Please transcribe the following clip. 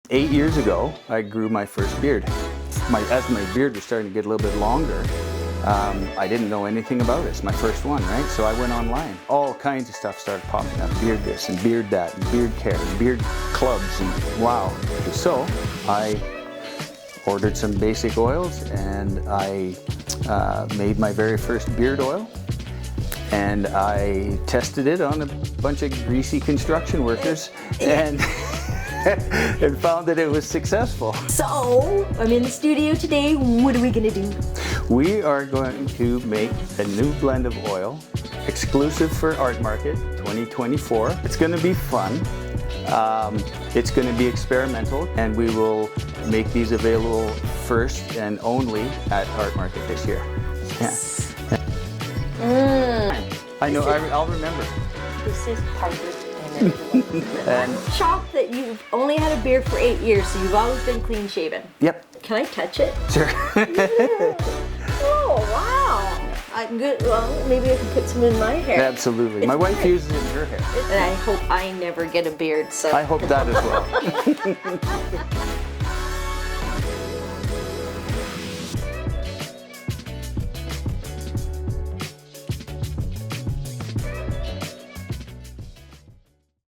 8 years ago, I grew my first beard. As my beard was starting to get a little bit longer, I didn't know anything about it. It's my first one, right? So I went online. All kinds of stuff started popping up. Beard this and beard that and beard care and beard clubs and wow. So I ordered some basic oils and I made my very first beard oil. And I tested it on a bunch of greasy construction workers and and found that it was successful. So, I'm in the studio today. What are we gonna do? We are going to make a new blend of oil, exclusive for Art Market 2024. It's gonna be fun. It's gonna be experimental, and we will make these available first and only at Art Market this year. Yes. Yeah. I know, I'll remember. This is harder. And shocked that you've only had a beard for 8 years, so you've always been clean shaven. Yep. Can I touch it? Sure. Yeah. Oh, wow. I'm good. Well, maybe I can put some in my hair. Absolutely. My wife uses it in her hair. And I hope I never get a beard, so. I hope that as well.